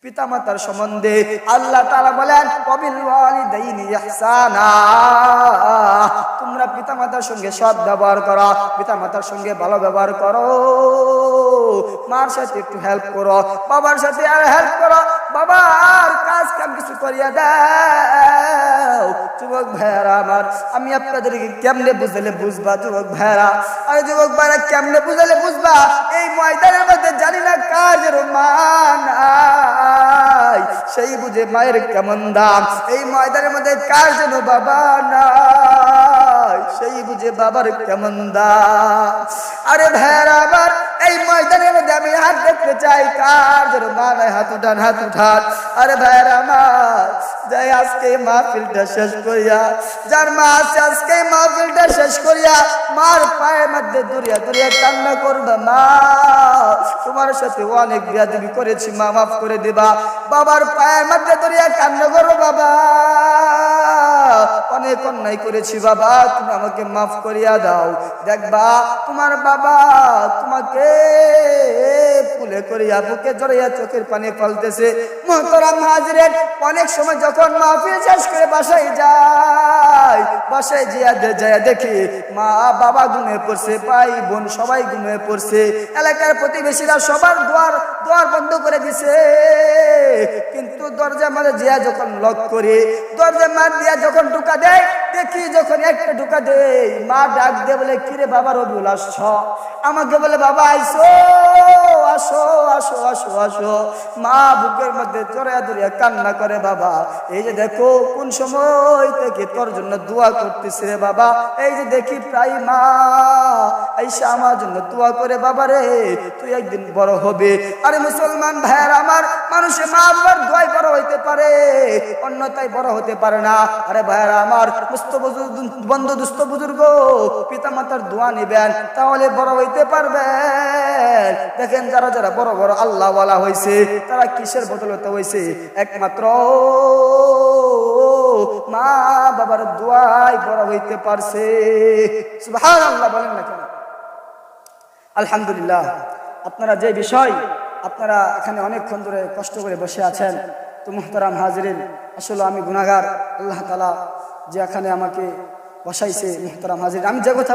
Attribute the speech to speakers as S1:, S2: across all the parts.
S1: পিতামাতার সম্বন্ধে আল্লাহ তাআলা বলেন ওয়াবিল ওয়ালিদাইনি ইহসানা, তোমরা পিতামাতার সঙ্গে সৎ ব্যবহার করো, পিতামাতার সঙ্গে ভালো ব্যবহার করো, মার সাথে একটু হেল্প করো, বাবার সাথে আর হেল্প করো, বাবার কাজ কাম কিছু করিয়া দাও। যুবক ভাইয়ারা আমার, আমি আপনাদেরকে কেমনে বুঝালে বুঝবা যুবক ভাইয়ারা? আরে যুবক ভাইয়ারা কেমনে বুঝালে বুঝবা? এই ময়দানের মধ্যে জানি না কাজের মান সেই বুঝে মায়ের কেমন দাম। এই ময়দানের মধ্যে কার যেন বাবা নাই সেই বুঝে বাবার কেমন দাম। আরে ভাইয়ারা আমার, এই ময়দানের মধ্যে আমি হাত দেখতে চাই, কার যেন মা নাই হাত উঠান, হাত উঠান। আরে ভাইয়ারা আমার, যাই আজকে মাহফিলটা শেষ করিয়া, যার মা আছে আজকে মাহফিলটা শেষ করিয়া মার পায়ের মধ্যে দরিয়া দরিয়া কান্না করবা, মা তোমার সাথে অনেক বেয়াদবি করেছি, মা মাফ করে দিবা। বাবার পায়ের মধ্যে দরিয়া কান্না করো, বাবা অনেক অন্যায় করেছি, বাবা তুমি আমাকে মাফ করিয়া দাও। দেখবা তোমার বাবা তোমাকে ফুলে করিয়া বুকে জড়াইয়া চোখের পানি ফেলতেছে। মুহতারাম হাজিরিন, অনেক সময় যখন মাহফিল শেষ করে বাসায় যায়, বাসায় যায় দেখি মা বাবা ঘুমিয়ে পড়ছে, ভাই বোন সবাই ঘুমিয়ে পড়ছে, এলাকার প্রতিবেশীরা সবার দুয়ার বন্ধ করে দিছে। কিন্তু দরজা মারে জিয়া যখন লক করে, দরজা মার দিয়া যখন ঢুকা দেয়, দেখি যখন একটা ঢুকা দেয়, মা ডাক দিয়ে বলে কিরে বাবা রবিউল আসছ? আমাকে বলে বাবা আইসো, আসো আসো আসো আসো। মা বুকের মধ্যে জড়াইয়া ধরিয়া কান্না করে, বাবা এই যে দেখো কোন সময় থেকে তোর জন্য দোয়া করতেছি রে বাবা, এই যে দেখি প্রায় মা আইসা আমার জন্য দোয়া করে, বাবা রে তুই একদিন বড় হবে। আরে মুসলমান ভাইয়ার আমার, মানুষে মা বাবার দোয়ায় বড় হইতে পারে, অন্যতায় বড় হতে পারে না। আরে ভাইয়ারা আমার, বন্ধু দুস্থ বুজুর্গ পিতা মাতার দোয়া নিবেন, তাহলে বড় হইতে পারবেন। দেখেন যারা যারা বড় বড় আল্লাহ ওয়ালা হয়েছে, তারা কিসের বদলতে হয়েছে? একমাত্র মা বাবার দোয়ায় বড় হইতে পারছে। সুবহানাল্লাহ বলেন না কেন? আলহামদুলিল্লাহ। আপনারা যে বিষয়, আপনারা এখানে অনেকক্ষণ ধরে কষ্ট করে বসে আছেন, তো মুহতারাম হাজিরিন, আসলে আমি গুনাহগার। আল্লাহ তাআলা যে এখানে আমাকে বসাইছে, মুহতারাম হাজির, আমি যে কথা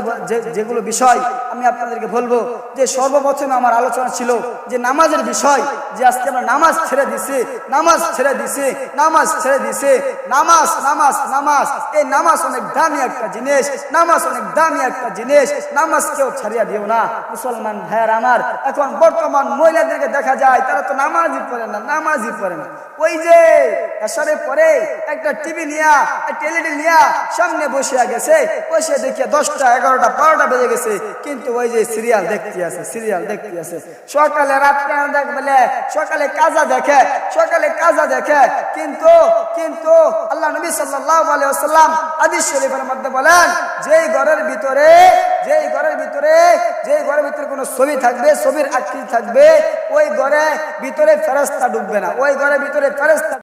S1: যেগুলো বিষয় আমি আপনাদেরকে বলবো, যে সর্বপ্রথমে আমার আলোচনা ছিল যে নামাজের বিষয়, যে আজকে আমরা নামাজ ছেড়ে দিছি, নামাজ ছেড়ে দিছি, নামাজ ছেড়ে দিছি, নামাজ নামাজ নামাজ। এই নামাজ অনেক দামি একটা জিনিস, নামাজ অনেক দামি একটা জিনিস, নামাজ কেউ ছাড়িয়া দিও না। মুসলমান ভাইয়ার আমার, এখন বর্তমান মহিলাদেরকে দেখা যায় তারা তো নামাজই পড়ে না, নামাজই পড়ে না। ওই যে এশারে পরে একটা টিভি নিয়া, টেলিডি নিয়া সামনে বসে গেছে, বসে দেখিয়া 10টা 11টা 12টা বেজে গেছে, কিন্তু ওই যে সিরিয়াল দেখতে আছে, সিরিয়াল দেখতে আছে। সকালে রাত্রে বলে সকালে কাজা দেখে, সকালে কাজা দেখে, কিন্তু কিন্তু আল্লাহ নবী সাল্লাল্লাহু আলাইহি ওয়াসাল্লাম হাদিস শরীফের মধ্যে বলেন, যেই ঘরের ভিতরে কোনো ছবি থাকবে, ছবির আকৃতি থাকবে, ওই ঘরে ভিতরে ফেরেশতা ঢুকবে না, ওই ঘরের ভিতরে ফেরেশতা